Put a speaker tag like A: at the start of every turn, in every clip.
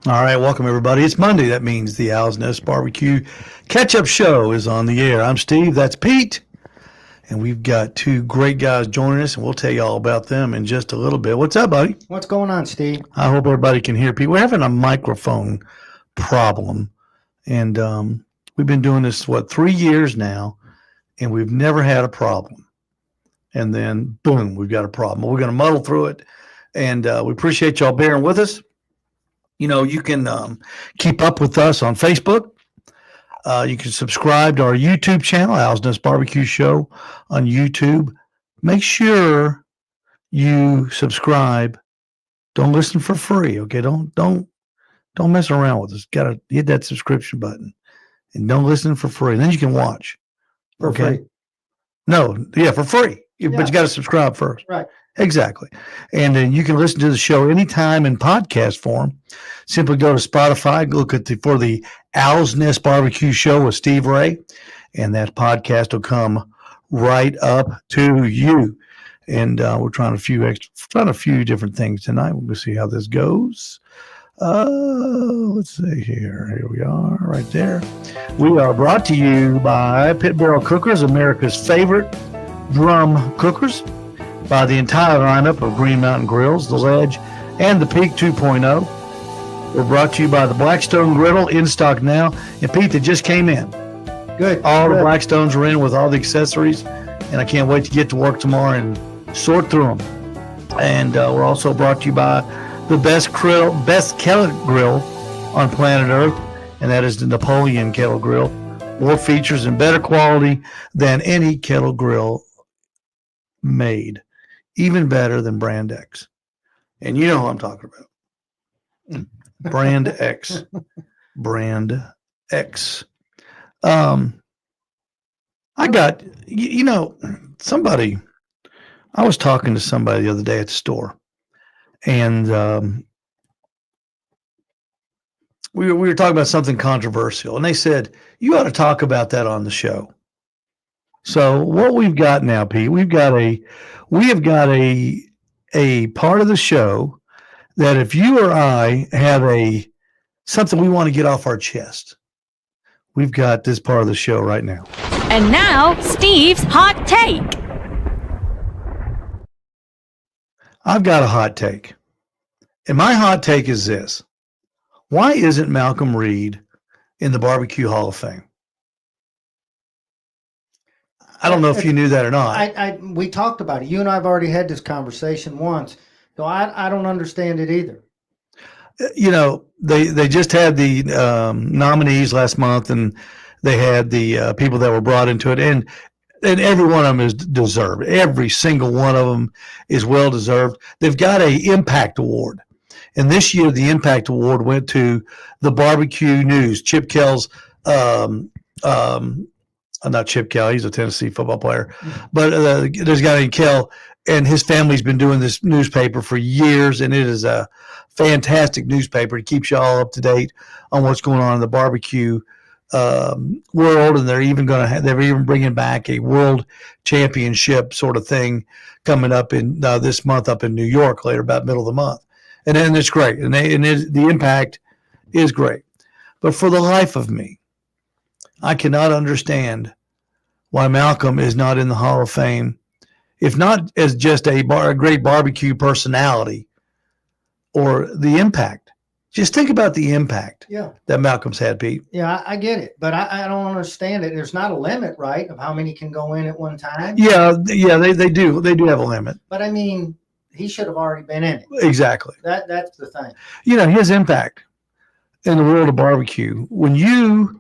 A: All right, welcome everybody. It's Monday. That means the Owl's Nest Barbecue Catch-Up Show is on the air. I'm Steve. That's Pete. And we've got two great guys joining us, and we'll tell you all about them in just a little bit. What's up, buddy?
B: What's going on, Steve?
A: I hope everybody can hear Pete. We're having a microphone problem, and we've been doing this, 3 years now, and we've never had a problem. And then, boom, we've got a problem. We're going to muddle through it, and we appreciate y'all bearing with us. You know, you can keep up with us on Facebook. You can subscribe to our YouTube channel, Owl's Nest Barbecue Show on YouTube. Make sure you subscribe. Don't listen for free, okay? Don't mess around with us. Got to hit that subscription button, and don't listen for free. Then you can watch.
B: For free.
A: No, yeah, for free. But you got to subscribe first.
B: Right.
A: Exactly. And then you can listen to the show anytime in podcast form. Simply go to Spotify, look for the Owl's Nest Barbecue Show with Steve Ray, and that podcast will come right up to you. And we're trying a few different things tonight. We'll see how this goes. Let's see here. Here we are, right there. We are brought to you by Pit Barrel Cookers, America's favorite drum cookers, by the entire lineup of Green Mountain Grills, the Ledge, and the Peak 2.0. We're brought to you by the Blackstone Griddle, in stock now. And Pete, that just came in.
B: Good.
A: All the Blackstones are in with all the accessories, and I can't wait to get to work tomorrow and sort through them. And we're also brought to you by the best kettle grill on planet Earth, and that is the Napoleon Kettle Grill. More features and better quality than any kettle grill made. Even better than Brand X. And you know who I'm talking about. Brand X. Brand X. I got, I was talking to somebody the other day at the store, and we were talking about something controversial, and they said, you ought to talk about that on the show. So what we've got now, Pete, we have got a part of the show that if you or I have something we want to get off our chest, we've got this part of the show right now.
C: And now, Steve's hot take.
A: I've got a hot take. And my hot take is this. Why isn't Malcolm Reed in the Barbecue Hall of Fame? I don't know if you knew that or not.
B: We talked about it. You and I have already had this conversation once. So I don't understand it either.
A: You know, they just had the nominees last month, and they had the people that were brought into it, and every one of them is deserved. Every single one of them is well deserved. They've got a Impact Award, and this year the Impact Award went to the Barbecue News. Chip Kell's not Chip Kell, he's a Tennessee football player, but there's a guy named Kell, and his family's been doing this newspaper for years, and it is a fantastic newspaper. It keeps you all up to date on what's going on in the barbecue world, and they're even bringing back a world championship sort of thing coming up in this month up in New York later, about middle of the month, and then it's great, and the impact is great. But for the life of me, I cannot understand why Malcolm is not in the Hall of Fame, if not as just a great barbecue personality or the impact. Just think about the impact that Malcolm's had, Pete.
B: Yeah, I get it, but I don't understand it. There's not a limit, right, of how many can go in at one time?
A: Yeah, they do. They do have a limit.
B: But I mean, he should have already been in it.
A: Exactly.
B: That's the thing.
A: You know, his impact in the world of barbecue, when you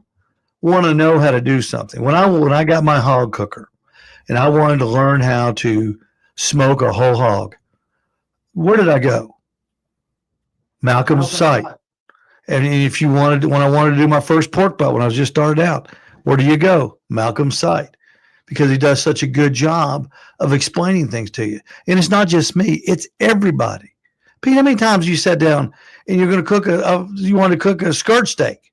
A: want to know how to do something. When I got my hog cooker and I wanted to learn how to smoke a whole hog, where did I go? Malcolm's site. And if when I wanted to do my first pork butt when I was just started out, where do you go? Malcolm's site. Because he does such a good job of explaining things to you. And it's not just me, it's everybody. Pete, how many times you sat down and you're going to you want to cook a skirt steak?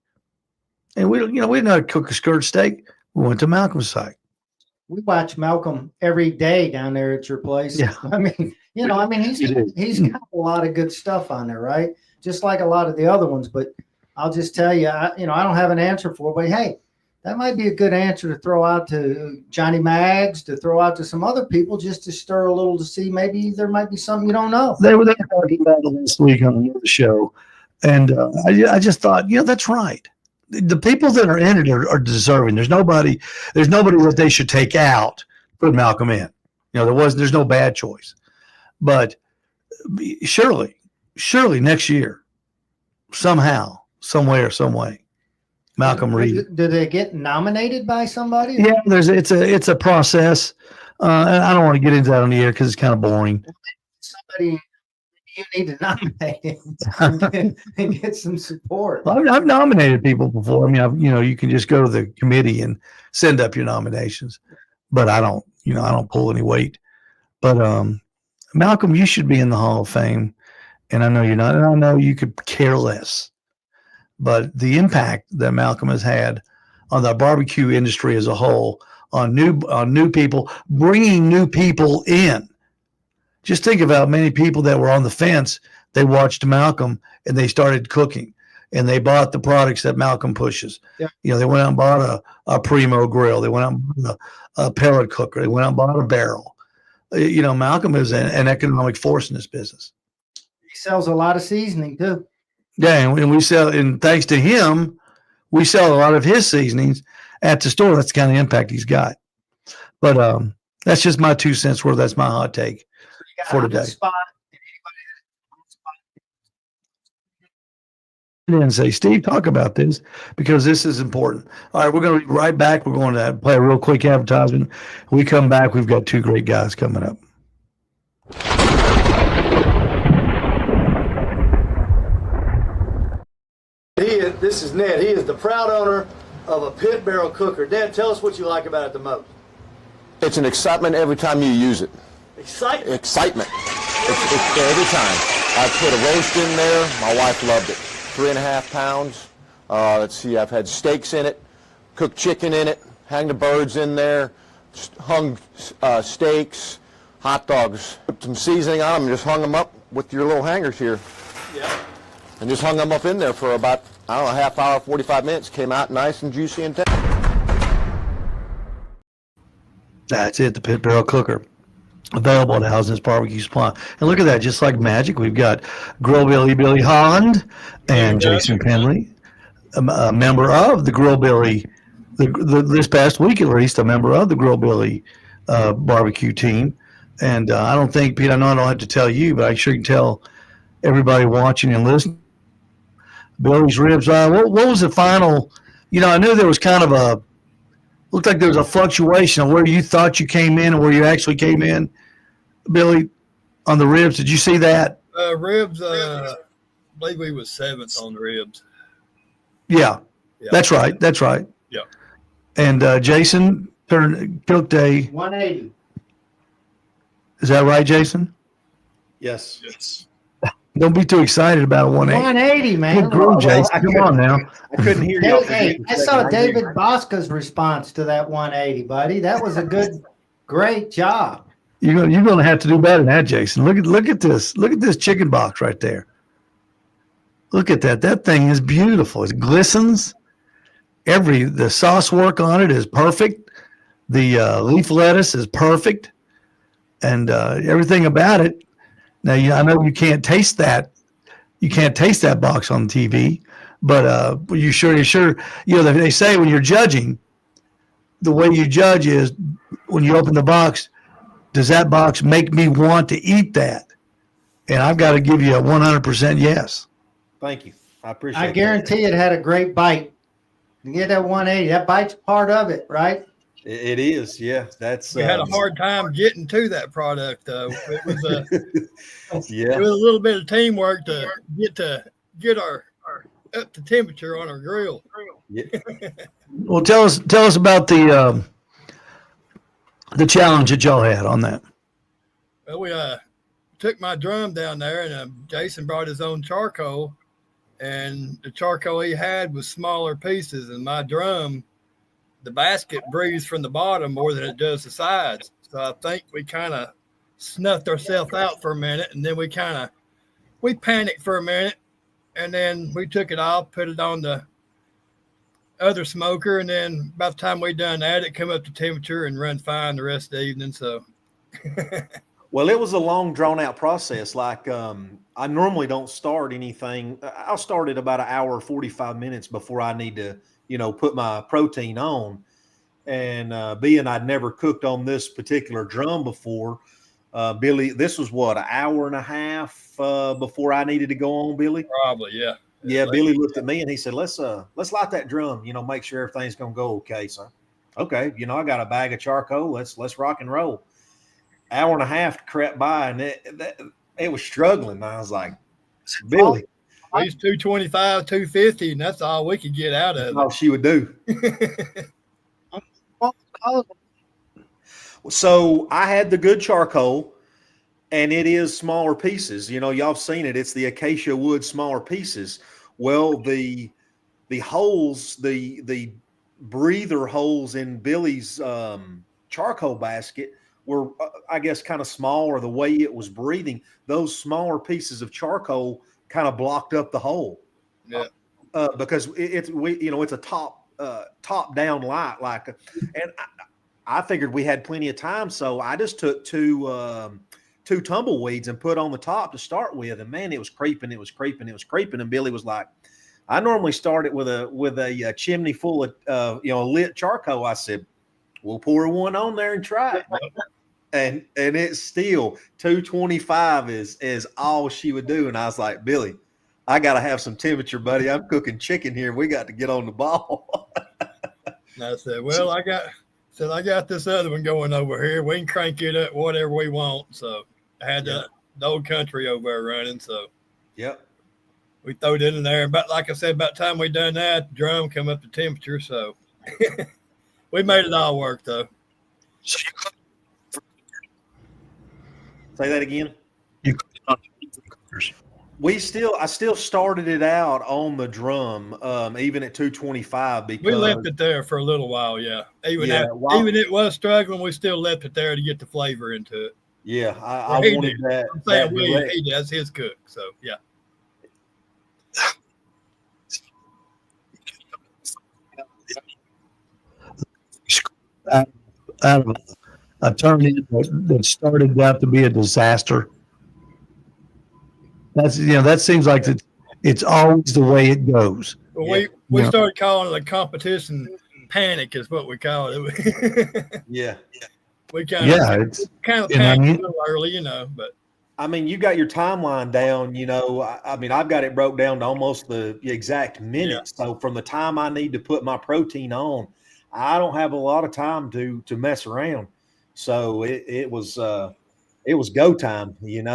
A: And we didn't know how to cook a skirt steak. We went to Malcolm's site.
B: We watch Malcolm every day down there at your place.
A: Yeah.
B: I mean, he's got a lot of good stuff on there, right? just like a lot of the other ones. But I'll just tell you, I don't have an answer for it. But hey, that might be a good answer to throw out to Johnny Maggs, to throw out to some other people, just to stir a little, to see maybe there might be something you don't know.
A: They were talking about it last week on another show, and I just thought, that's right. The people that are in it are deserving. There's nobody that they should take out, put Malcolm in. There's no bad choice, but surely next year, somehow, some way, Malcolm Reed.
B: Do they get nominated by somebody?
A: Yeah, it's a process. I don't want to get into that on the air because it's kind of boring.
B: Somebody you need to nominate him and get some support.
A: Well, I've nominated people before. I mean, you can just go to the committee and send up your nominations, but I don't pull any weight. But Malcolm, you should be in the Hall of Fame, and I know you're not, and I know you could care less. But the impact that Malcolm has had on the barbecue industry as a whole, on new people, bringing new people in. Just think about many people that were on the fence. They watched Malcolm and they started cooking, and they bought the products that Malcolm pushes.
B: Yeah.
A: They went out and bought a Primo grill. They went out and bought a pellet cooker. They went out and bought a barrel. Malcolm is an economic force in this business.
B: He sells a lot of seasoning too.
A: Yeah, and we sell, and thanks to him, we sell a lot of his seasonings at the store. That's the kind of impact he's got. But that's just my 2 cents worth. That's my hot take for today. And say, Steve, talk about this because this is important. All right, we're going to be right back. We're going to play a real quick advertisement. When we come back, we've got 2 great guys coming up. This is Ned. He is the proud owner of a Pit Barrel Cooker. Ned, tell us what you like about it the most.
D: It's an excitement every time you use it.
A: Excitement.
D: Excitement. It's every time. I put a roast in there. My wife loved it. 3.5 pounds. Let's see, I've had steaks in it, cooked chicken in it, hang the birds in there, hung steaks, hot dogs. Put some seasoning on them and just hung them up with your little hangers here.
A: Yeah.
D: And just hung them up in there for about, I don't know, a half hour, 45 minutes. Came out nice and juicy and tender.
A: That's it, the Pit Barrel Cooker. Available at Housen's Barbecue Supply. And look at that, just like magic, we've got Grill Billy Holland and Jason Penley, a member of the Grill Billy, this past week at least, a member of the Grill Billy barbecue team. And I don't think, Pete, I know I don't have to tell you, but I sure can tell everybody watching and listening. Billy's ribs. What was the final? I knew there was kind of looked like there was a fluctuation of where you thought you came in and where you actually came in, Billy, on the ribs. Did you see that?
E: Ribs, I believe we was 7th on the ribs.
A: Yeah. That's right.
E: Yeah.
A: And Jason cooked a
B: 180.
A: Is that right, Jason?
F: Yes.
A: Don't be too excited about a 180.
B: 180, man.
A: Good groove, Jason. Come on now.
F: I couldn't hear you.
B: Hey, I saw David Bosca's response to that 180, buddy. That was a great job.
A: You're going to have to do better than that, Jason. Look at this. Look at this chicken box right there. Look at that. That thing is beautiful. It glistens. The sauce work on it is perfect. The leaf lettuce is perfect, and everything about it. Now, I know you can't taste that. You can't taste that box on TV, but you sure. They say when you're judging, the way you judge is when you open the box. Does that box make me want to eat that? And I've got to give you a 100% yes.
F: Thank you. I appreciate it.
B: I guarantee it had a great bite. You get that 180. That bite's part of it, right?
F: It is, yeah. That's
E: We had a hard time getting to that product, though. It was
F: yeah.
E: it was a little bit of teamwork to get our up to temperature on our grill.
F: Yeah.
A: Well, tell us about the challenge that y'all had on that.
E: Well, we took my drum down there, and Jason brought his own charcoal, and the charcoal he had was smaller pieces, and my drum, the basket breathes from the bottom more than it does the sides. So I think we kind of snuffed ourselves out for a minute, and then we panicked for a minute, and then we took it off, put it on the other smoker, and then by the time we done that, it come up to temperature and run fine the rest of the evening. So
F: Well, it was a long, drawn-out process. Like I normally don't start anything. I'll start at about an hour or 45 minutes before I need to, put my protein on. And being I'd never cooked on this particular drum before, Billy, this was what, an hour and a half before I needed to go on, Billy?
E: probably, yeah.
F: Yeah, Billy looked at me and he said, let's light that drum, make sure everything's gonna go okay. So okay, I got a bag of charcoal, let's rock and roll. Hour and a half crept by and it was struggling. I was like, Billy,
E: He's 225, 250, and that's all we could get out of
F: all
E: it.
F: she would do. So I had the good charcoal, and it is smaller pieces. Y'all have seen it. It's the acacia wood smaller pieces. Well, the holes, the breather holes in Billy's charcoal basket were, I guess, kind of small, or the way it was breathing. Those smaller pieces of charcoal kind of blocked up the hole.
E: Yeah.
F: Because it's a top down light, and I figured we had plenty of time, so I just took two tumbleweeds and put on the top to start with, and man, it was creeping, and Billy was like, I normally start it with a chimney full of lit charcoal. I said, we'll pour one on there and try it. And it's still 225 is all she would do. And I was like, Billy, I got to have some temperature, buddy. I'm cooking chicken here. We got to get on the ball.
E: And I said, well, I got this other one going over here. We can crank it up whatever we want. So I had the old country over there running. So
F: Yep.
E: we throwed it in there. But like I said, about the time we done that, the drum come up to temperature. So we made it all work, though.
A: So you cook
F: Say that again.
A: on cookers.
F: I still started it out on the drum, even at 225, because
E: We left it there for a little while, yeah. Even it was struggling, we still left it there to get the flavor into it.
F: Yeah, I
E: He
F: wanted
E: did.
F: that.
E: I'm saying
F: that direct-
E: he does his cook, so yeah.
A: Out of a tournament that started out to be a disaster. That seems like it's always the way it goes.
E: But
F: Yeah.
E: we
A: Yeah.
E: started calling it a competition panic is what we call it.
F: Yeah.
E: we kind
A: It's
E: of panicked
A: you know,
E: a little early, but
F: I mean, you got your timeline down, I mean, I've got it broke down to almost the exact minutes. So from the time I need to put my protein on, I don't have a lot of time to mess around. So it was go time, and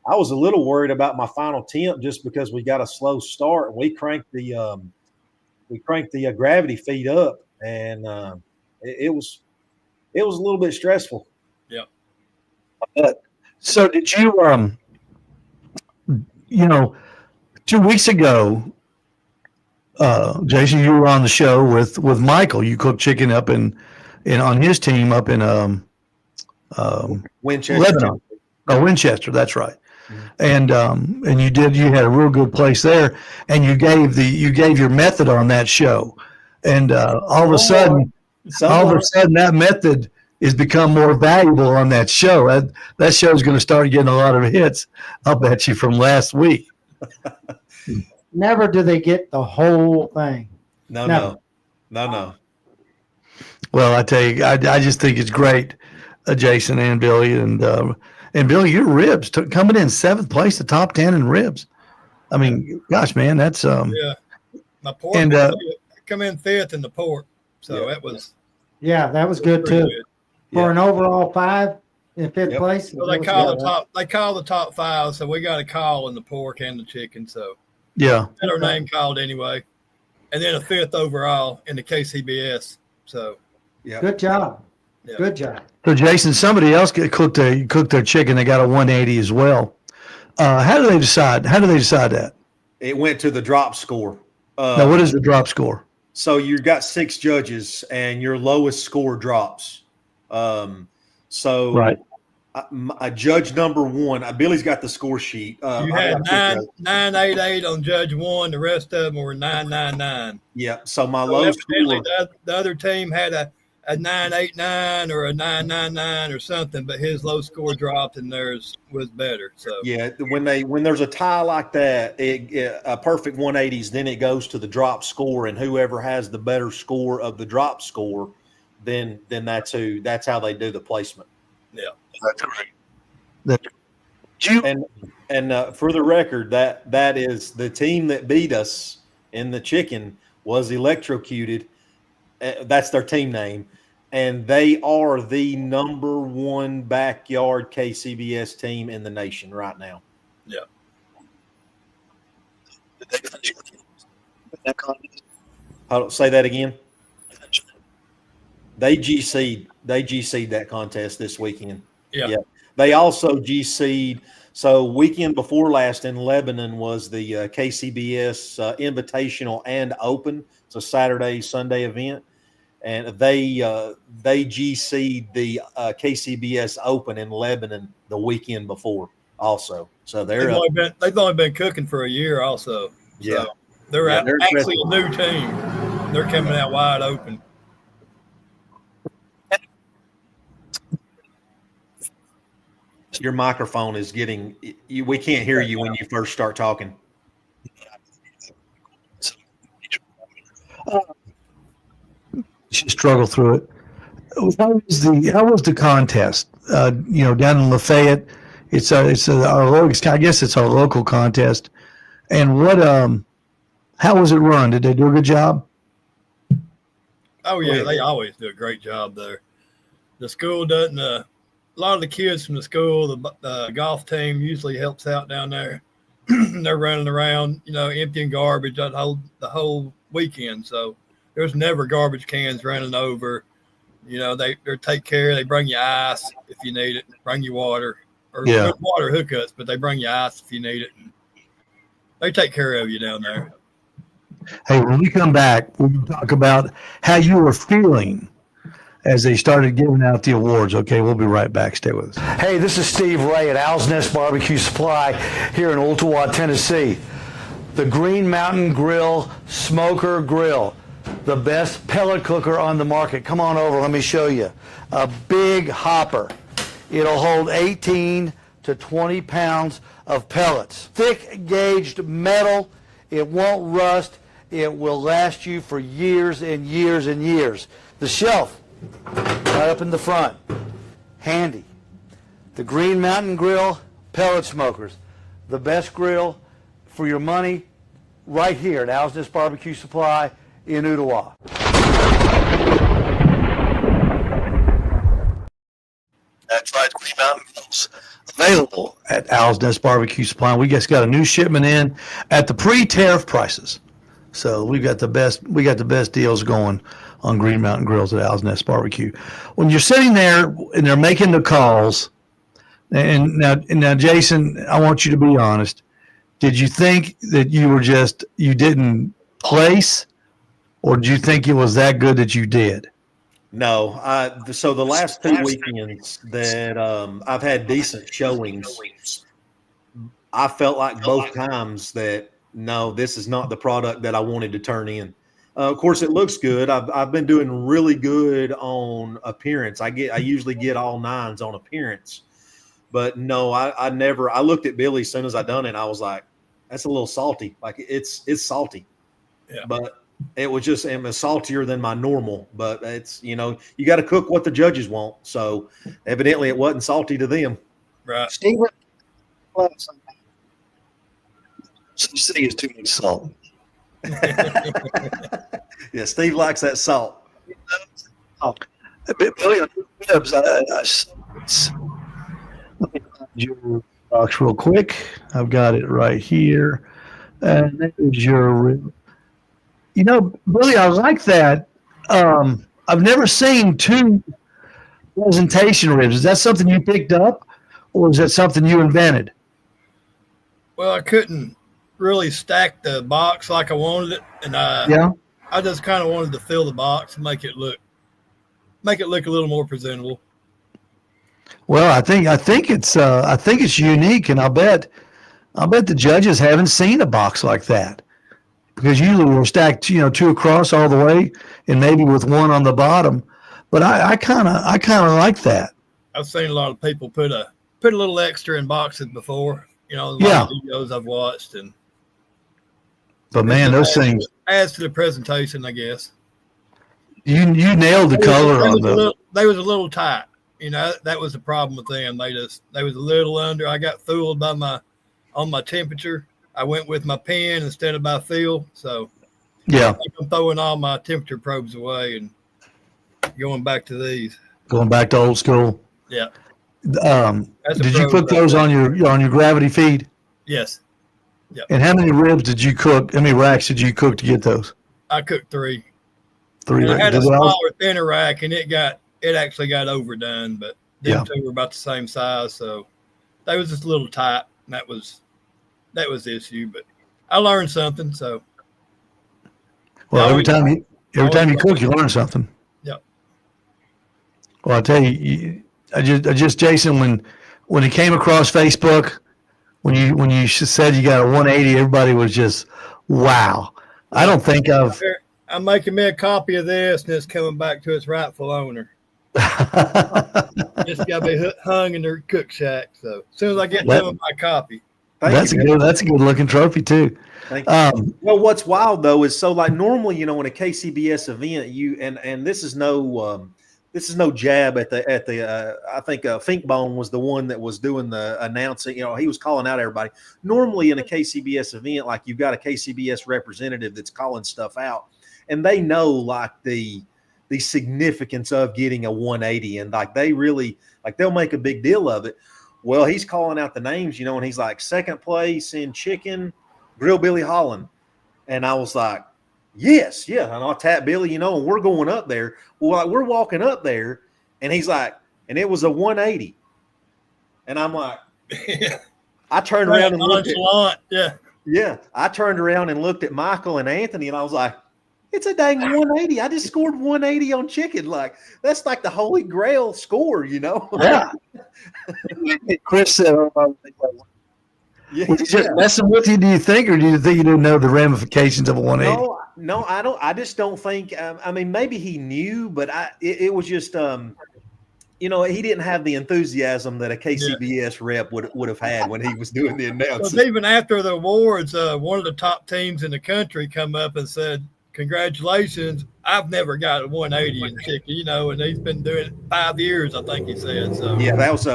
F: I was a little worried about my final temp just because we got a slow start and we cranked the gravity feed up, and it was a little bit stressful.
A: So did you 2 weeks ago, Jason, you were on the show with Michael. You cooked chicken up in on his team up in
F: Winchester.
A: Lebanon. Oh, Winchester, that's right. And you had a real good place there, and you gave your method on that show, and all of a sudden that method has become more valuable on that show. That show is going to start getting a lot of hits, I'll bet you, from last week.
B: Never do they get the whole thing.
F: No.
A: Well, I tell you, I just think it's great, Jason and Billy, and Billy, your ribs coming in 7th place, the top 10 in ribs. I mean, gosh, man, that's
E: yeah. My pork
A: And,
E: come in 5th in the pork, so that was
B: Yeah, that was good
E: pretty
B: too.
E: good.
B: For an overall 5 in 5th
F: Yep.
B: place.
E: So
B: that
E: they
B: was
E: call
B: good.
E: they call the top 5, so we got a call in the pork and the chicken, so
A: yeah.
E: had our name called anyway, and then a 5th overall in the KCBS. So
B: Good job.
E: Yeah.
B: Good job.
A: So, Jason, somebody else cooked their chicken. They got a 180 as well. How do they decide? How do they decide that?
F: It went to the drop score.
A: Now, what is the drop score?
F: So you've got 6 judges, and your lowest score drops. So
A: Right.
F: Judge number one. Billy's got the score sheet.
E: You
F: I
E: had
F: gotta check that.
E: 988 on Judge 1. The rest of them were 999.
F: Yeah. So my
E: So
F: low
E: evidently
F: score.
E: the other team had a 989 or a 999 or something, but his low score dropped and theirs was better. So
F: Yeah, when there's a tie like that, a perfect 180s, then it goes to the drop score, and whoever has the better score of the drop score, then that's how they do the placement.
E: yeah.
A: That's correct.
F: And for the record, that is the team that beat us in the chicken was Electrocuted. That's their team name, and they are the number one backyard KCBS team in the nation right now.
E: Yeah.
F: Hold on, say that again. They GC'd that contest this weekend.
E: Yeah.
F: They also GC'd. So weekend before last in Lebanon was the KCBS Invitational and Open. It's a Saturday, Sunday event. And they GC'd the KCBS Open in Lebanon the weekend before also. So
E: They've only been cooking for a year also.
F: Yeah.
E: So they're
F: they're
E: actually a new team. They're coming out wide open.
F: Your microphone is getting you. We can't hear you when you first start talking.
A: She struggled through it. How was the contest? Down in Lafayette, I guess it's our local contest. And how was it run? Did they do a good job?
E: Oh yeah, they always do a great job there. The school doesn't. A lot of the kids from the school, the golf team usually helps out down there. They're running around, emptying garbage the whole weekend. So there's never garbage cans running over. They take care. They bring you ice if you need it. Bring you water or water hookups, but they bring you ice if you need it. They take care of you down there.
A: Hey, when we come back, we're going to talk about how you were feeling as they started giving out the awards. Okay, we'll be right back. Stay with us.
G: Hey, this is Steve Ray at Owl's Nest Barbecue Supply here in Ooltewah, Tennessee. The Green Mountain Grill Smoker Grill, the best pellet cooker on the market. Come on over, let me show you. A big hopper. It'll hold 18 to 20 pounds of pellets. Thick gauged metal. It won't rust. It will last you for years and years and years. The shelf, right up in the front. Handy. The Green Mountain Grill pellet smokers. The best grill for your money right here at Owl's Nest Barbecue Supply in Ooltewah.
A: That's right, Green Mountain Grills. Available at Owl's Nest Barbecue Supply. We just got a new shipment in at the pre-tariff prices. So we got the best deals going on Green Mountain Grills at Owl's Nest Barbecue. When you're sitting there and they're making the calls, and now Jason, I want you to be honest. Did you think that you didn't place, or did you think it was that good that you did?
F: No, so the last 2 weekends that I've had decent showings, I felt like both times that no, this is not the product that I wanted to turn in. Of course, it looks good. I've been doing really good on appearance. I usually get all nines on appearance, but no, I never. I looked at Billy as soon as I done it. I was like, that's a little salty. Like it's salty,
E: Yeah.
F: but it was saltier than my normal. But it's you got to cook what the judges want. So evidently, it wasn't salty to them.
E: Right.
B: Steve,
A: Such thing as too much salt.
F: Yeah, Steve likes that salt.
A: Billy, on your ribs, let me find your box real quick. I've got it right here. And there's your rib. Billy, I like that. I've never seen two presentation ribs. Is that something you picked up, or is that something you invented?
E: Well, I couldn't really stack the box like I wanted it, and I just kind of wanted to fill the box and make it look a little more presentable.
A: Well, I think it's unique, and I'll bet the judges haven't seen a box like that because usually we're stacked, two across all the way, and maybe with one on the bottom. But I kind of like that.
E: I've seen a lot of people put a little extra in boxes before. A lot
A: Yeah.
E: of videos I've watched, and
A: But man, those things
E: adds to the presentation, I guess.
A: you nailed the color on the.
E: They was a little tight. That was the problem with them. They was a little under. I got fooled on my temperature. I went with my pen instead of my feel. So
A: Yeah,
E: I think I'm throwing all my temperature probes away and going back to these.
A: going back to old school.
E: Yeah.
A: Did you put those on your gravity feed?
E: Yes.
A: And how many ribs did you cook? How many racks did you cook to get those?
E: I cooked 3.
A: 3
E: And I
A: racks.
E: had a
A: Did they all-
E: smaller, thinner rack, and it actually got overdone, but them
A: Yeah.
E: two were about the same size, so they was just a little tight, and that was the issue. But I learned something, so
A: Well, every
E: Always-
A: time you cook, you learn something.
E: Yep.
A: Well, I tell you, I just Jason, when it came across Facebook, when you said you got a 180, everybody was just wow. I don't think I've.
E: I'm making me a copy of this, and it's coming back to its rightful owner. It's got to be hung in their cook shack. So as soon as I get done with my copy,
A: That's a good looking trophy too.
F: Thank you. Well, what's wild though is so like normally, in a KCBS event, you and this is no jab at the I think Finkbone was the one that was doing the announcing. He was calling out everybody. Normally in a KCBS event, like you've got a KCBS representative that's calling stuff out, and they know like the significance of getting a 180, and like they really they'll make a big deal of it. Well, he's calling out the names, and he's like second place in chicken, Grill Billy Holland, and I was like, yes, yeah. And I'll tap Billy, and we're going up there. Well, like, we're walking up there, and he's like, and it was a 180. And I'm like, I turned around and looked at, I turned around and looked at Michael and Anthony, and I was like, it's a dang 180. I just scored 180 on chicken. Like, that's like the holy grail score,
A: Yeah. Chris said,
F: Yeah.
A: was he just messing with you, do you think, or do you think you didn't know the ramifications of a 180?
F: No, I don't. I just don't think. I mean, maybe he knew, but it was just, he didn't have the enthusiasm that a KCBS rep would have had when he was doing the announcing.
E: Well, even after the awards, one of the top teams in the country come up and said, "Congratulations! I've never got a 180 in chicken, and he's been doing it 5 years, I think he said." So
F: Yeah, that was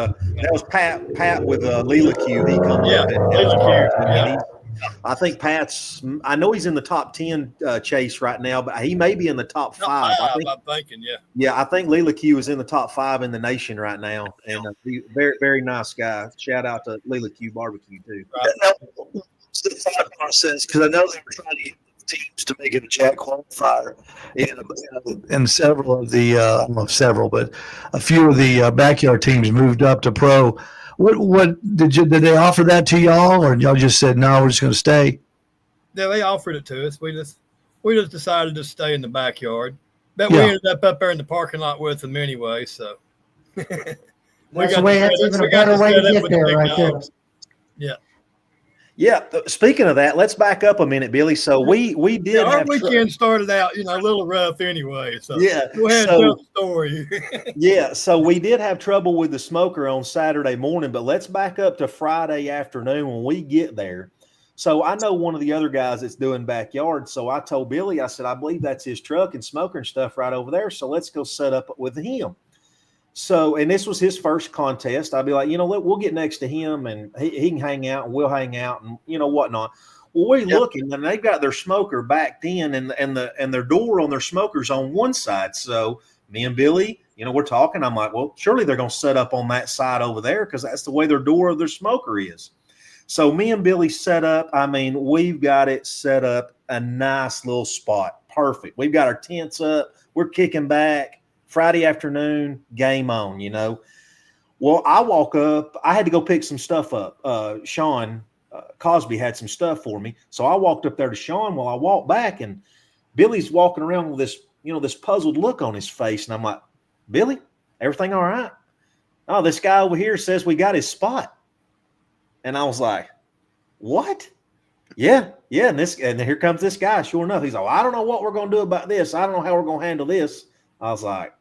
F: Pat with Leela Q. He come up.
E: Leela Q, yeah.
F: I think I know he's in the top 10 chase right now, but he may be in the top 5.
E: I'm thinking, yeah.
F: Yeah, I think Leela Q is in the top 5 in the nation right now, and very, very nice guy. Shout out to Leela Q Barbecue too.
A: What's the thought process? Because I know they were trying to get teams to make it a Jack qualifier, and several of the I don't know if several, but a few of the backyard teams moved up to pro. What did they offer that to y'all, or y'all just said no, we're just going to stay?
E: Yeah, they offered it to us. We just decided to stay in the backyard. But we ended up there in the parking lot with them anyway. So
B: That's even a better way to get there, right there.
E: Yeah.
F: Yeah. Speaking of that, let's back up a minute, Billy. So we did
E: our
F: have
E: weekend started out, a little rough anyway. So
F: Yeah,
E: go ahead and tell the story.
F: Yeah, so we did have trouble with the smoker on Saturday morning, but let's back up to Friday afternoon when we get there. So I know one of the other guys that's doing backyard. So I told Billy, I said, I believe that's his truck and smoker and stuff right over there. So let's go set up with him. So, and this was his first contest. I'd be like, look, we'll get next to him and he can hang out and we'll hang out and whatnot. Well, we're looking and they've got their smoker backed in and their door on their smoker's on one side. So me and Billy, we're talking. I'm like, well, surely they're going to set up on that side over there because that's the way their door of their smoker is. So me and Billy set up. I mean, we've got it set up a nice little spot. Perfect. We've got our tents up. We're kicking back. Friday afternoon, game on, Well, I walk up. I had to go pick some stuff up. Sean Cosby had some stuff for me. So I walked up there to Sean. Well, I walked back, and Billy's walking around with this, this puzzled look on his face. And I'm like, Billy, everything all right? oh, this guy over here says we got his spot. And I was like, what? Yeah. And here comes this guy. Sure enough, he's like, well, I don't know what we're going to do about this. I don't know how we're going to handle this. I was like,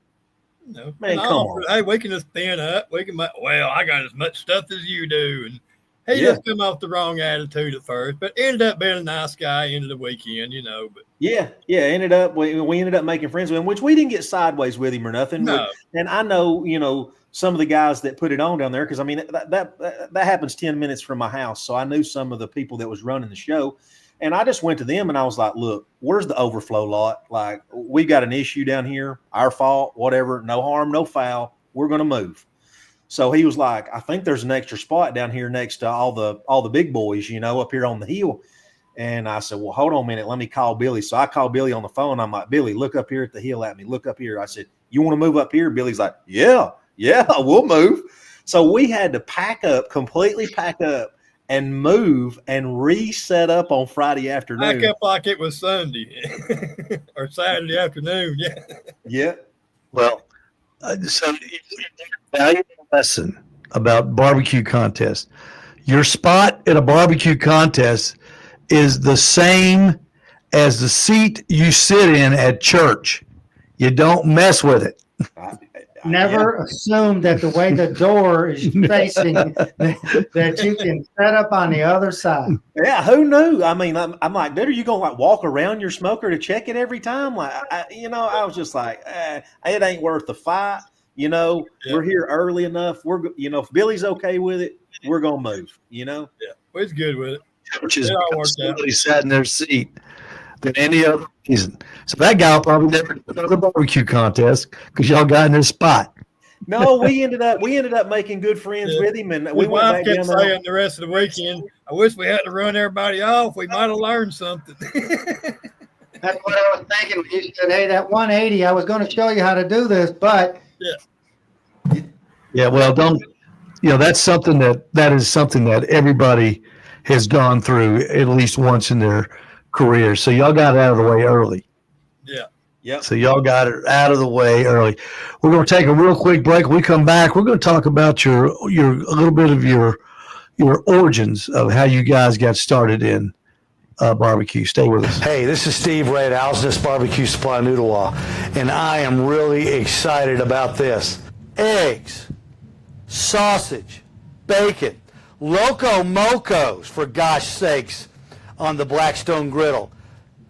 E: No,
F: man,
E: and I
F: come
E: offered,
F: on.
E: hey, we can just thin up. We can make, well, I got as much stuff as you do. And he
F: Yeah.
E: just come off the wrong attitude at first, but ended up being a nice guy into the weekend, you know. But
F: Yeah. Ended up we ended up making friends with him, which we didn't get sideways with him or nothing.
E: no,
F: And I know, some of the guys that put it on down there, because I mean that happens 10 minutes from my house. So I knew some of the people that was running the show. And I just went to them and I was like, look, where's the overflow lot? Like, we got an issue down here, our fault, whatever, no harm, no foul. We're going to move. So he was like, I think there's an extra spot down here next to all the big boys, up here on the hill. And I said, well, hold on a minute. Let me call Billy. So I called Billy on the phone. I'm like, Billy, look up here at the hill at me. Look up here. I said, you want to move up here? Billy's like, yeah, we'll move. So we had to completely pack up and move and reset up on Friday afternoon.
E: back up like it was Sunday or Saturday afternoon. Yeah.
F: Yeah.
A: Well, so valuable lesson about barbecue contest. Your spot at a barbecue contest is the same as the seat you sit in at church. You don't mess with it.
B: Never assume that the way the door is facing that you can set up on the other side.
F: Yeah, who knew? I mean, I'm like, dude, are you gonna like walk around your smoker to check it every time? Like, I was just like, it ain't worth the fight.
E: Yeah.
F: We're here early enough. If Billy's okay with it, we're gonna move.
E: Yeah. We was good with it.
A: Which is
E: It all
A: because
E: worked out.
A: somebody sat in their seat than any other reason. So that guy will probably never do another barbecue contest because y'all got in his spot.
F: No, we ended up making good friends
E: Yeah.
F: with him, and
E: My
F: we went
E: wife
F: back
E: kept
F: down there.
E: saying the rest of the weekend, I wish we had to run everybody off. We might have learned something.
B: That's what I was thinking. He said, hey, that 180, I was going to show you how to do this, but
A: Yeah, well, that's something that is something that everybody has gone through at least once in their career. So y'all got it out of the way early.
E: Yeah.
F: Yep.
A: So y'all got it out of the way early. We're going to take a real quick break. When we come back, we're going to talk about a little bit of your origins of how you guys got started in barbecue. Stay with us.
G: Hey, this is Steve Ray at Al's Nest Barbecue Supply in Ooltewah, and I am really excited about this. Eggs, sausage, bacon, Loco Mocos, for gosh sakes, on the Blackstone Griddle.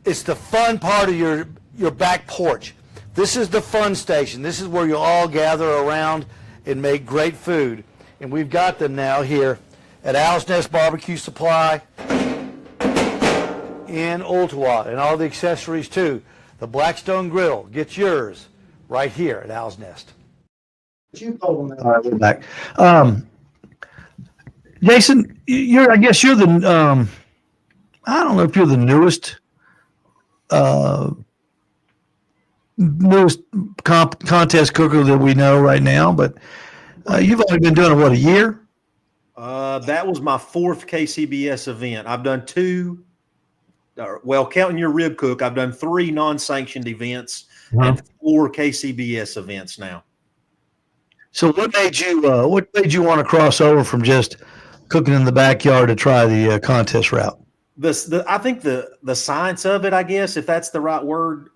G: It's the fun part of your back porch. This is the fun station. This is where you all gather around and make great food. And we've got them now here at Al's Nest Barbecue Supply in Ooltewah, and all the accessories too. The Blackstone Griddle. Get yours right here at Al's Nest.
B: you told him that.
A: All right, we're back. Jason, I guess you're the I don't know if you're the newest contest cooker that we know right now, but you've only been doing it, what, a year?
F: That was my fourth KCBS event. I've done two, counting your rib cook, I've done 3 non-sanctioned events and 4 KCBS events now.
A: So what made you want to cross over from just cooking in the backyard to try the contest route?
F: I think the science of it, I guess, if that's the right word,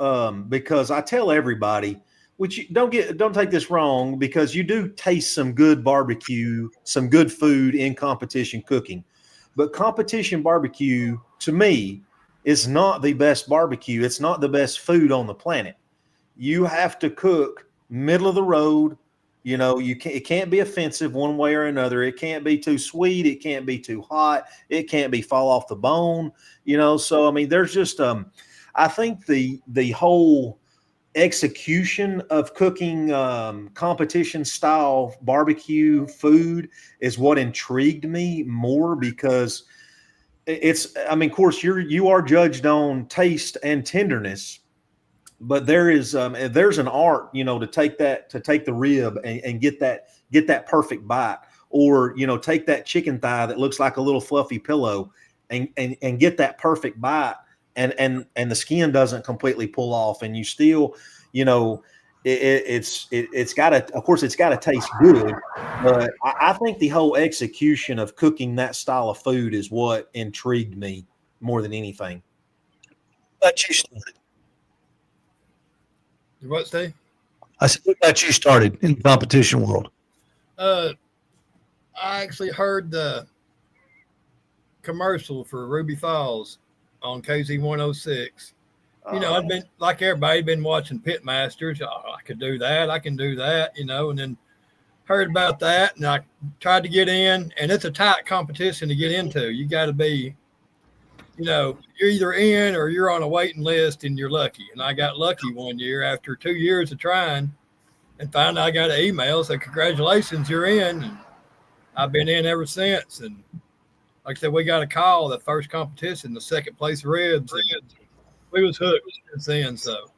F: because I tell everybody, which don't take this wrong, because you do taste some good barbecue, some good food in competition cooking, but competition barbecue to me is not the best barbecue. It's not the best food on the planet. You have to cook middle of the road. It can't be offensive one way or another. It can't be too sweet. It can't be too hot. It can't be fall off the bone. So I mean, there's just I think the whole execution of cooking competition style barbecue food is what intrigued me more, because of course you are judged on taste and tenderness. But there's an art, to take the rib and get that perfect bite, or take that chicken thigh that looks like a little fluffy pillow and get that perfect bite, and the skin doesn't completely pull off, and you still, it's got to, of course, it's got to taste good. But I think the whole execution of cooking that style of food is what intrigued me more than anything.
A: But you started.
E: What, Steve?
A: I said, what got you started in the competition world?
E: I actually heard the commercial for Ruby Falls on KZ 106. You know, I've been like everybody, been watching Pitmasters. Oh, I could do that. I can do that, you know, and then heard about that. And I tried to get in, and it's a tight competition to get into. You got to be, you know, you're either in or you're on a waiting list and you're lucky. And I got lucky one year after 2 years of trying, and finally I got an email saying, congratulations, you're in. And I've been in ever since. And like I said, we got a call the first competition, the second place ribs. And we was hooked since then. So,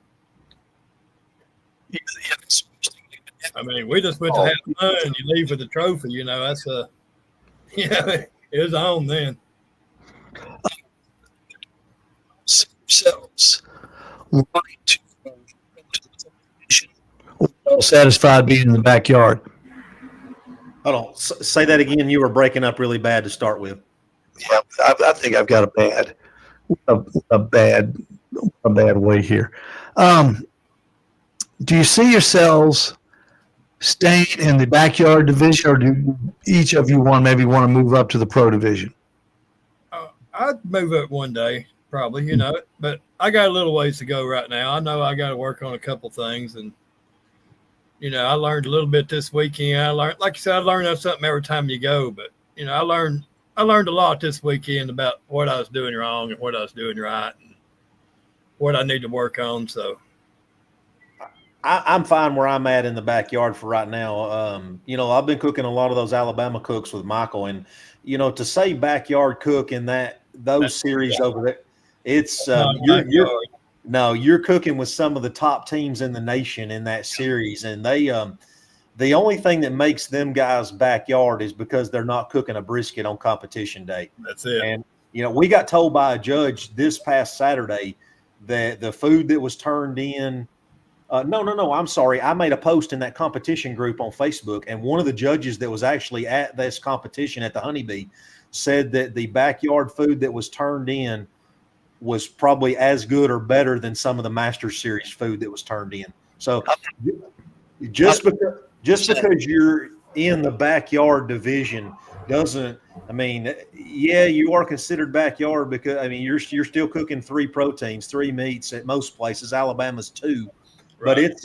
E: I mean, we just went to have fun and you leave with the trophy, you know, that's it was on then.
A: Themselves wanting to satisfied being in the backyard.
F: Hold on. Say that again. You were breaking up really bad to start with.
A: Yeah, I think I've got a bad way here. Do you see yourselves staying in the backyard division, or do each of you maybe want to move up to the pro division?
E: I'd move up one day, probably, you know, but I got a little ways to go right now. I know I got to work on a couple things, and you know, I learned a little bit this weekend. I learned, like you said, I learn something every time you go, but you know, I learned a lot this weekend about what I was doing wrong and what I was doing right and what I need to work on. So
F: I'm fine where I'm at in the backyard for right now. You know, I've been cooking a lot of those Alabama cooks with Michael, and you know, to say backyard cook in those series over there, it's you're cooking with some of the top teams in the nation in that series, and they the only thing that makes them guys backyard is because they're not cooking a brisket on competition day.
E: That's it.
F: And you know, we got told by a judge this past Saturday that the food that was turned in. No. I'm sorry. I made a post in that competition group on Facebook, and one of the judges that was actually at this competition at the Honeybee said that the backyard food that was turned in was probably as good or better than some of the Masters Series food that was turned in. So just because you're in the backyard division doesn't, I mean, yeah, you are considered backyard because, I mean, you're still cooking 3 proteins, 3 meats at most places. Alabama's 2. But it's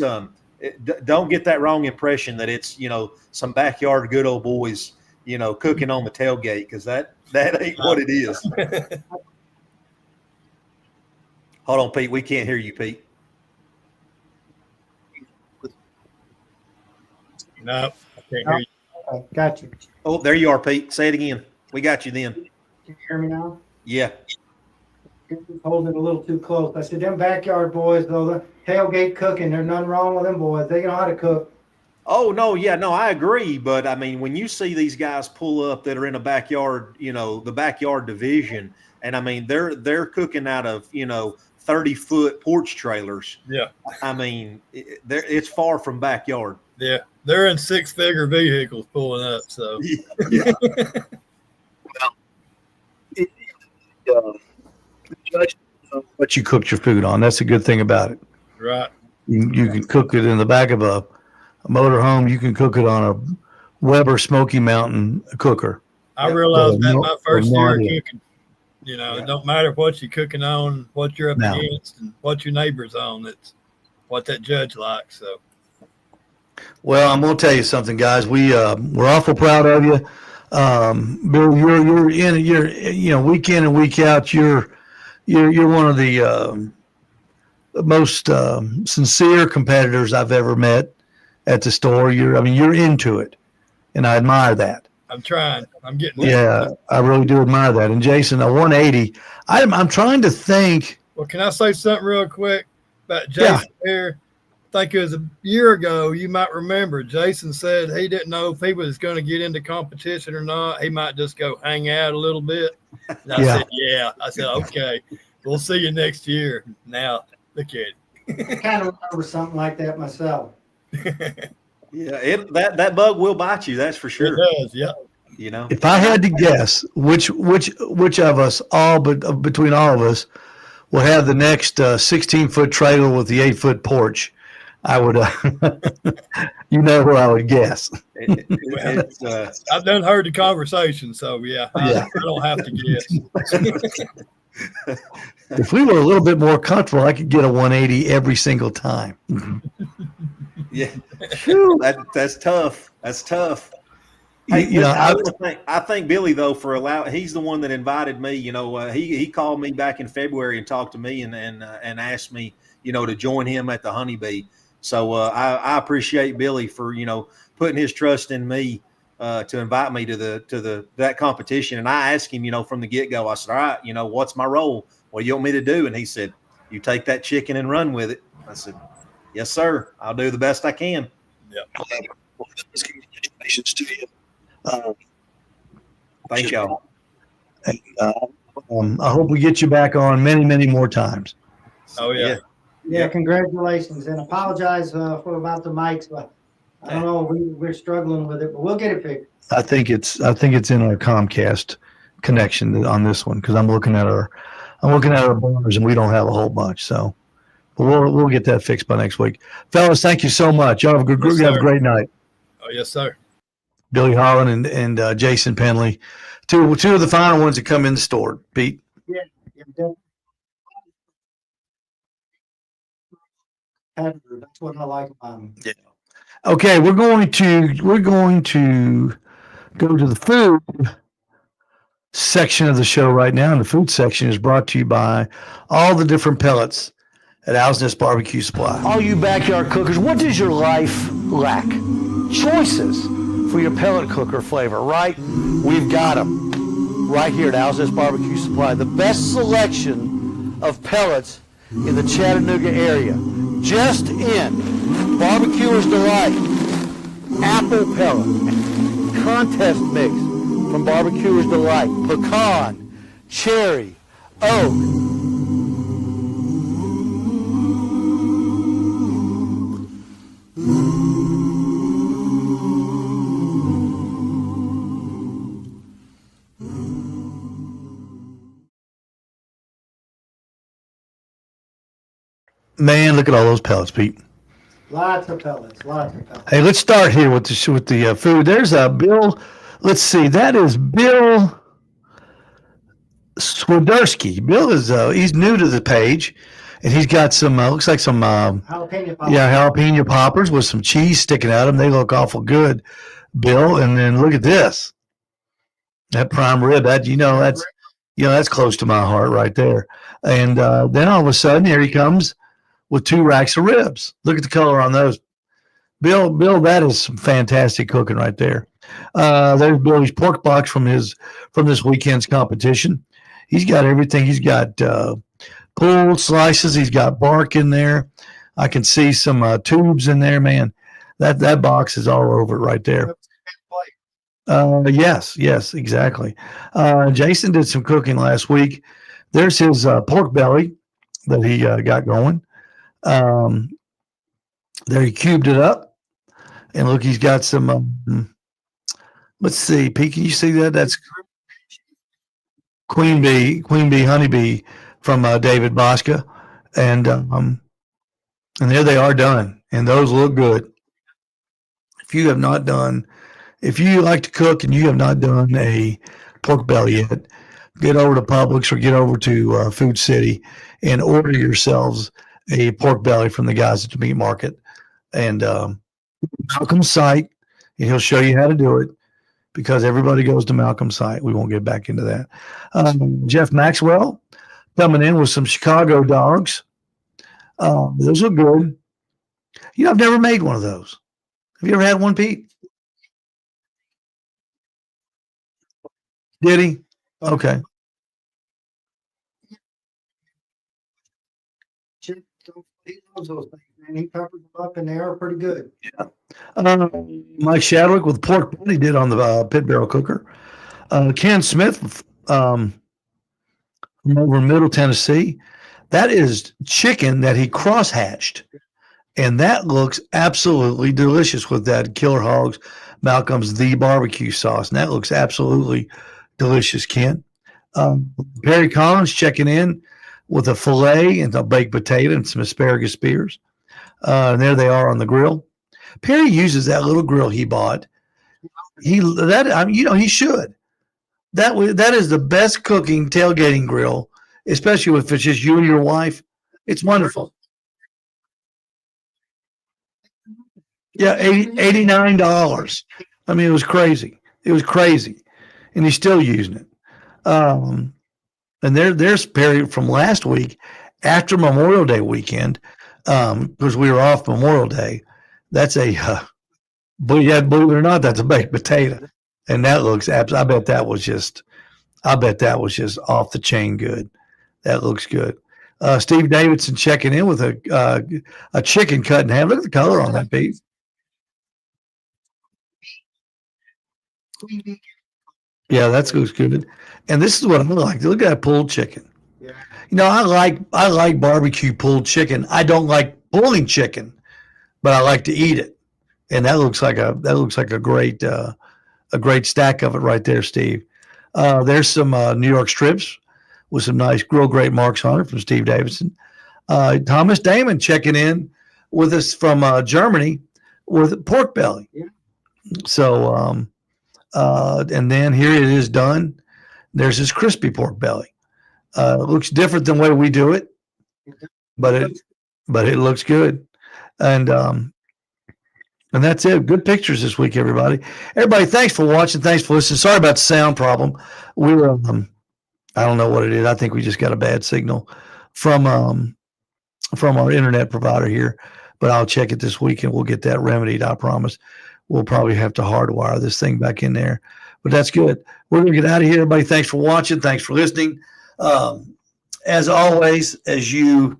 F: don't get that wrong impression that it's, you know, some backyard good old boys, you know, cooking on the tailgate, because that ain't what it is. Hold on, Pete. We can't hear you, Pete.
E: No, I can't hear you.
B: Okay, got you.
F: Oh, there you are, Pete. Say it again. We got you then.
B: Can you hear me now?
F: Yeah.
B: Holding it a little too close. I said, them backyard boys, though, the tailgate cooking, there's nothing wrong with them boys. They know how to cook.
F: Oh, no, yeah, no, I agree. But, I mean, when you see these guys pull up that are in a backyard, you know, the backyard division, and, I mean, they're cooking out of, you know, 30-foot porch trailers.
E: Yeah.
F: I mean, it's far from backyard.
E: Yeah. They're in 6-figure vehicles pulling up. So,
F: Yeah.
A: What you cooked your food on. That's a good thing about it.
E: right.
A: You can cook it in the back of a motorhome. You can cook it on a Weber Smoky Mountain cooker.
E: I realized that my first
A: no
E: year of
A: idea.
E: cooking. You know, it don't matter what you're cooking on, what you're up against, and what your neighbor's on. It's what that judge likes. So,
A: Well, I'm going to tell you something, guys. We're awful proud of you. Bill, you're you know, week in and week out, you're one of the most sincere competitors I've ever met at the store. You're into it, and I admire that.
E: I'm trying. I'm getting
A: Yeah, I really do admire that. And Jason, a 180. I'm trying to think.
E: Well, can I say something real quick about Jason here? I think it was a year ago. You might remember Jason said he didn't know if he was going to get into competition or not. He might just go hang out a little bit. And I said, yeah. I said, okay, we'll see you next year. Now, look at it.
B: I kind of remember something like that myself.
F: Yeah, that bug will bite you. That's for sure.
E: It does, yeah.
F: You know,
A: If I had to guess, which of us, between all of us, will have the next 16-foot trailer with the 8-foot porch, I would, you know who I would guess.
F: it's,
E: I've done heard the conversation, so yeah,
A: Yeah.
E: I don't have to guess.
A: If we were a little bit more comfortable, I could get a 180 every single time.
F: yeah, Phew, that's tough. That's tough. Hey,
A: You know,
F: I thank Billy though for he's the one that invited me. You know, he called me back in February and talked to me and asked me, you know, to join him at the Honeybee. So I appreciate Billy for, you know, putting his trust in me to invite me to that competition. And I asked him, you know, from the get go, I said, all right, you know, what's my role? What do you want me to do? And he said, you take that chicken and run with it. I said, yes, sir. I'll do the best I can.
E: Yeah.
A: Congratulations to you.
F: Thank y'all.
A: And, I hope we get you back on many, many more times.
E: Oh yeah.
B: Yeah, congratulations, and apologize for about the mics, but I don't know, we're struggling with it, but we'll get it fixed.
A: I think it's in our Comcast connection on this one because I'm looking at our bars and we don't have a whole bunch. So we'll get that fixed by next week, fellas. Thank you so much. Y'all have a great night.
E: Oh yes, sir.
A: Billy Harlan and Jason Penley, two of the final ones that come in the store. Pete.
B: Yeah, that's what I like about them.
A: Yeah. Okay, we're going to go to the food section of the show right now, and the food section is brought to you by all the different pellets at Owl's Nest Barbecue Supply.
G: All you backyard cookers, what does your life lack? Choices for your pellet cooker flavor, right? We've got them right here at Owl's Nest Barbecue Supply. The best selection of pellets in the Chattanooga area. Just in, Barbecuer's Delight, apple pellet, contest mix from Barbecuer's Delight, pecan, cherry, oak.
A: Man, look at all those pellets, Pete.
B: Lots of pellets.
A: Hey, let's start here with the food. There's a Bill. Let's see. That is Bill Swiderski. Bill is he's new to the page, and he's got some looks like some
B: Jalapeno poppers.
A: jalapeno poppers with some cheese sticking out of them. They look awful good, Bill. And then look at this. That prime rib. That's close to my heart right there. And then all of a sudden, here he comes with 2 racks of ribs. Look at the color on those. Bill, that is some fantastic cooking right there. There's Billy's pork box from this weekend's competition. He's got everything. He's got pulled slices. He's got bark in there. I can see some tubes in there, man. That box is all over it right there. Yes, exactly. Jason did some cooking last week. There's his pork belly that he got going. There he cubed it up, and look, he's got some. Let's see, Pete, can you see that? That's Queen Bee Honeybee from David Bosca, and there they are done, and those look good. If you like to cook and you have not done a pork belly yet, get over to Publix or get over to Food City and order yourselves a pork belly from the guys at the meat market. And Malcolm's site, and he'll show you how to do it because everybody goes to Malcolm's site. We won't get back into that. Jeff Maxwell coming in with some Chicago dogs. Those look good. I've never made one of those. Have you ever had one, Pete? Did he? Okay.
B: He loves those things, man. He peppers them up, and they are pretty good.
A: Yeah. Mike Shadwick with pork butt he did on the pit barrel cooker. Ken Smith from over in Middle Tennessee. That is chicken that he cross hatched. And that looks absolutely delicious with that Killer Hogs Malcolm's The Barbecue sauce. And that looks absolutely delicious, Ken. Perry Collins checking in with a filet and a baked potato and some asparagus spears. And there they are on the grill. Perry uses that little grill he bought. He should. That is the best cooking tailgating grill, especially if it's just you and your wife. It's wonderful. Yeah, $89. I mean, it was crazy. It was crazy, and he's still using it. And there's Perry from last week after Memorial Day weekend, because we were off Memorial Day. That's believe it or not, that's a baked potato, and that looks I bet that was just off the chain good. That looks good. Steve Davidson checking in with a chicken cut in half. Look at the color on that piece. Yeah, that looks good. And this is what I like. Look at that pulled chicken.
B: Yeah.
A: I like barbecue pulled chicken. I don't like pulling chicken, but I like to eat it. And that looks like a great stack of it right there, Steve. There's some New York strips with some nice real great marks on it from Steve Davidson. Thomas Damon checking in with us from Germany with pork belly.
B: Yeah.
A: So and then here it is done. There's this crispy pork belly. It looks different than the way we do it, but it looks good. And that's it. Good pictures this week, everybody. Everybody, thanks for watching. Thanks for listening. Sorry about the sound problem. We were, I don't know what it is. I think we just got a bad signal from our internet provider here, but I'll check it this week and we'll get that remedied. I promise. We'll probably have to hardwire this thing back in there, but that's good. We're going to get out of here. Everybody, thanks for watching. Thanks for listening. As always, as you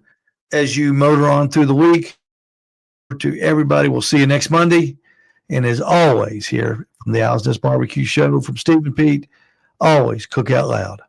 A: motor on through the week, to everybody, we'll see you next Monday. And as always, here from the Owl's Nest Barbecue Show, from Steve and Pete, always cook out loud.